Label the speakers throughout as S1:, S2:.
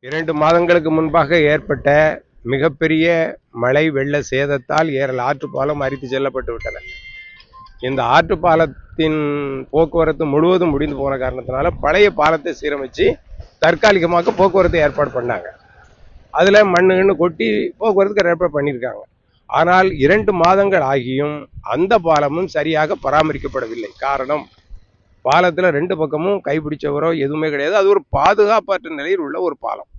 S1: 2 மாதங்களுக்கு முன்பாக ஏற்பட்ட மிகப்பெரிய மழை வெள்ள சேதத்தால் ஏரல் ஆற்றுப்பாலம் அரித்து செல்லப்பட்டு விட்டன. இந்த ஆற்றுப்பாலத்தின் போக்குவரத்து முழுவதும் முடிந்து போன காரணத்தினால பழைய பாலத்தை சீரமைச்சு தற்காலிகமாக போக்குவரத்து ஏற்பாடு பண்ணாங்க. அதுல மண்ணு கொட்டி போக்குவரத்துக்கு ஏற்பாடு பண்ணியிருக்காங்க. ஆனால் 2 மாதங்கள் ஆகியும் அந்த பாலமும் சரியாக பராமரிக்கப்படவில்லை. காரணம், பாலத்துல 2 பக்கமும் கைப்பிடிச்சவரோ எதுவுமே கிடையாது. அது ஒரு பாதுகாப்பற்ற நிலையில் உள்ள ஒரு பாலம்.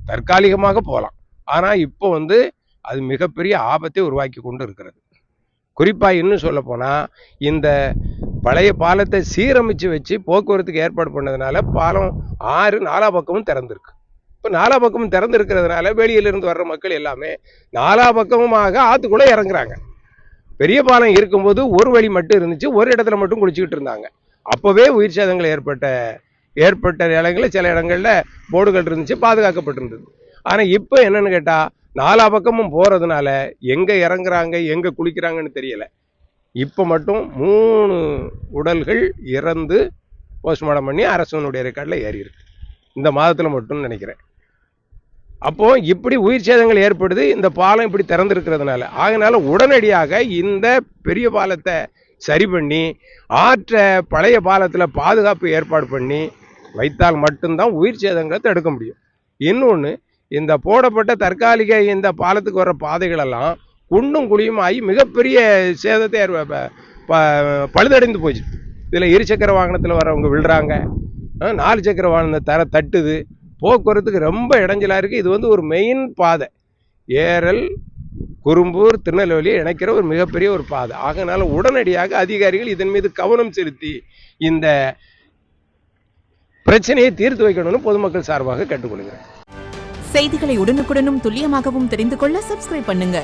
S1: தற்காலிகமாக போகலாம். ஆனா இப்போ அது மிகப்பெரிய ஆபத்தை உருவாக்கி கொண்டு இருக்கிறது. குறிப்பா இன்னும் சொல்ல போனா, இந்த பழைய பாலத்தை சீரமைச்சு வச்சு போக்குவரத்துக்கு ஏற்பாடு பண்ணதுனால பாலம் 6 4 பக்கமும் திறந்திருக்கு. இப்போ 4 பக்கமும் திறந்து இருக்கிறதுனால வெளியிலிருந்து வர்ற மக்கள் எல்லாமே 4 பக்கமுமாக ஆத்துக்குள்ள இறங்குறாங்க. பெரிய பாலம் இருக்கும்போது ஒரு வழி மட்டும் இருந்துச்சு, ஒரு இடத்துல மட்டும் குளிச்சுக்கிட்டு இருந்தாங்க. அப்பவே உயிர் சேதங்கள் ஏற்பட்ட இடங்களில் சில இடங்கள்ல போர்டுகள் இருந்துச்சு, பாதுகாக்கப்பட்டிருந்தது. ஆனா இப்போ என்னன்னு கேட்டா, 4 பக்கமும் போறதுனால எங்க இறங்குறாங்க எங்க குளிக்கிறாங்கன்னு தெரியல. இப்ப மட்டும் 3 உடல்கள் இறந்து போஸ்ட்மார்ட்டம் பண்ணி அரசனுடைய ரெக்கார்ட்ல ஏறி இருக்கு. இந்த மாதத்துல மட்டும் நினைக்கிறேன். அப்போ இப்படி உயிர் சேதங்கள் ஏற்படுது இந்த பாலம் இப்படி திறந்திருக்கிறதுனால. ஆகையினால உடனடியாக இந்த பெரிய பாலத்தை சரி பண்ணி பழைய பாலத்துல பாதுகாப்பு ஏற்பாடு பண்ணி வைத்தால் மட்டும்தான் உயிர் சேதங்களை தடுக்க முடியும். இன்னொன்று, இந்த போடப்பட்ட தற்காலிக இந்த பாலத்துக்கு வர்ற பாதைகள் எல்லாம் குண்டும் குழியும் ஆகி மிகப்பெரிய சேதத்தை பழுதடைந்து போச்சு. இதில் இருசக்கர வாகனத்தில் வர்றவங்க விழுறாங்க, 4 சக்கர வாகன தட்டுது, போக்குவரத்துக்கு ரொம்ப இடைஞ்சலாக இருக்குது. இது ஒரு மெயின் பாதை, ஏரல் குறும்பூர் திருநெல்வேலியை இணைக்கிற ஒரு மிகப்பெரிய ஒரு பாதை. ஆகையினால உடனடியாக அதிகாரிகள் இதன் மீது கவனம் செலுத்தி இந்த பிரச்சனையை தீர்த்து வைக்கணும்னு பொதுமக்கள் சார்பாக கேட்டுக்கொள்கிறேன்.
S2: செய்திகளை உடனுக்குடனும் துல்லியமாகவும் தெரிந்து கொள்ள சப்ஸ்கிரைப் பண்ணுங்க.